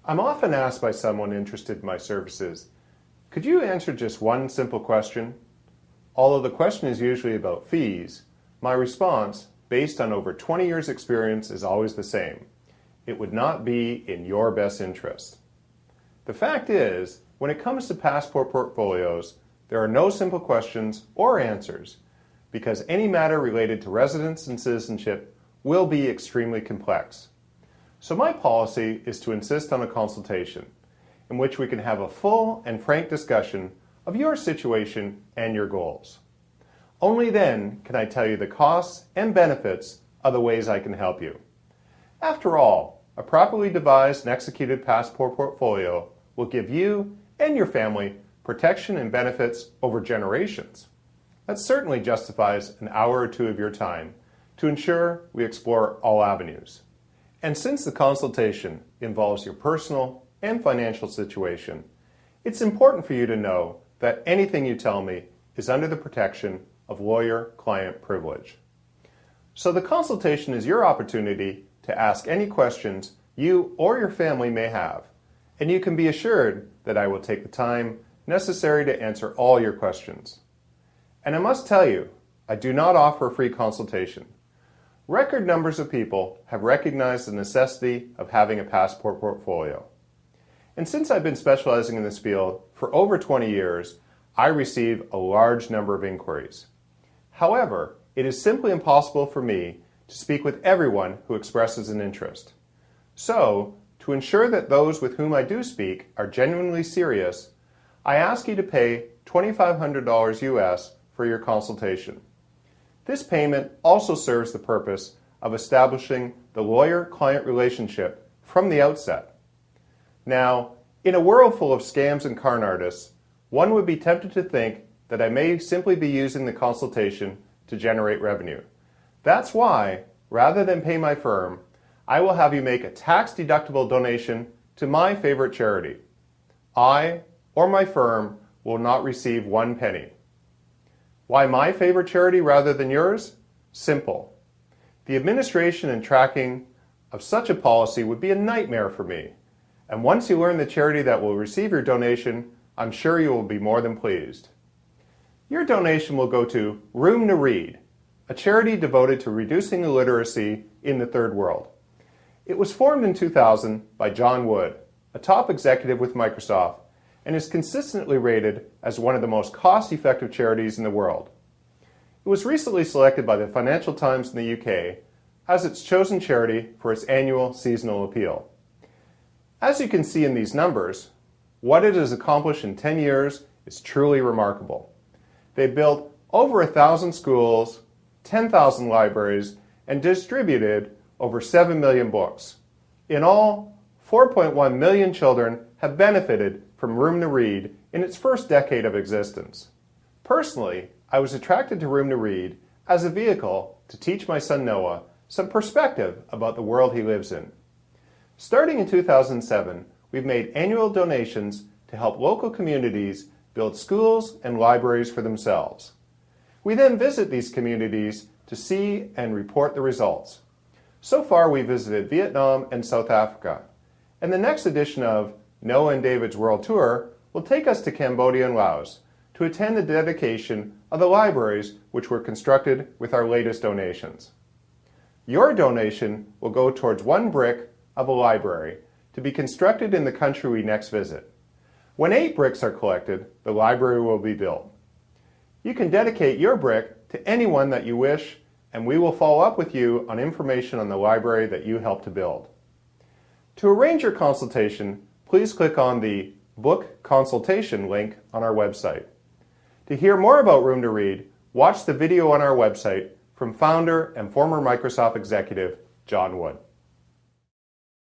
I'm often asked by someone interested in my services, could you answer just one simple question? Although the question is usually about fees, my response, based on over 20 years' experience, is always the same. It would not be in your best interest. The fact is, when it comes to passport portfolios, there are no simple questions or answers, because any matter related to residence and citizenship will be extremely complex. So my policy is to insist on a consultation, in which we can have a full and frank discussion of your situation and your goals. Only then can I tell you the costs and benefits of the ways I can help you. After all, a properly devised and executed passport portfolio will give you and your family protection and benefits over generations. That certainly justifies an hour or two of your time to ensure we explore all avenues. And since the consultation involves your personal and financial situation, it's important for you to know that anything you tell me is under the protection of lawyer-client privilege. So the consultation is your opportunity to ask any questions you or your family may have, and you can be assured that I will take the time necessary to answer all your questions. And I must tell you, I do not offer a free consultation. Record numbers of people have recognized the necessity of having a passport portfolio. And since I've been specializing in this field for over 20 years, I receive a large number of inquiries. However, it is simply impossible for me to speak with everyone who expresses an interest. So, to ensure that those with whom I do speak are genuinely serious, I ask you to pay $2,500 US for your consultation. This payment also serves the purpose of establishing the lawyer-client relationship from the outset. Now, in a world full of scams and con artists, one would be tempted to think that I may simply be using the consultation to generate revenue. That's why, rather than pay my firm, I will have you make a tax-deductible donation to my favorite charity. I or my firm will not receive one penny. Why my favorite charity rather than yours? Simple. The administration and tracking of such a policy would be a nightmare for me. And once you learn the charity that will receive your donation, I'm sure you will be more than pleased. Your donation will go to Room to Read, a charity devoted to reducing illiteracy in the Third World. It was formed in 2000 by John Wood, a top executive with Microsoft, and is consistently rated as one of the most cost-effective charities in the world. It was recently selected by the Financial Times in the UK as its chosen charity for its annual seasonal appeal. As you can see in these numbers, what it has accomplished in 10 years is truly remarkable. They built over 1,000 schools, 10,000 libraries, and distributed over 7 million books. In all, 4.1 million children have benefited from Room to Read in its first decade of existence. Personally, I was attracted to Room to Read as a vehicle to teach my son Noah some perspective about the world he lives in. Starting in 2007, we've made annual donations to help local communities build schools and libraries for themselves. We then visit these communities to see and report the results. So far, we visited Vietnam and South Africa, and the next edition of Noah and David's World Tour will take us to Cambodia and Laos to attend the dedication of the libraries which were constructed with our latest donations. Your donation will go towards one brick of a library to be constructed in the country we next visit. When 8 bricks are collected, the library will be built. You can dedicate your brick to anyone that you wish, and we will follow up with you on information on the library that you helped to build. To arrange your consultation, please click on the Book Consultation link on our website. To hear more about Room to Read, watch the video on our website from founder and former Microsoft executive John Wood.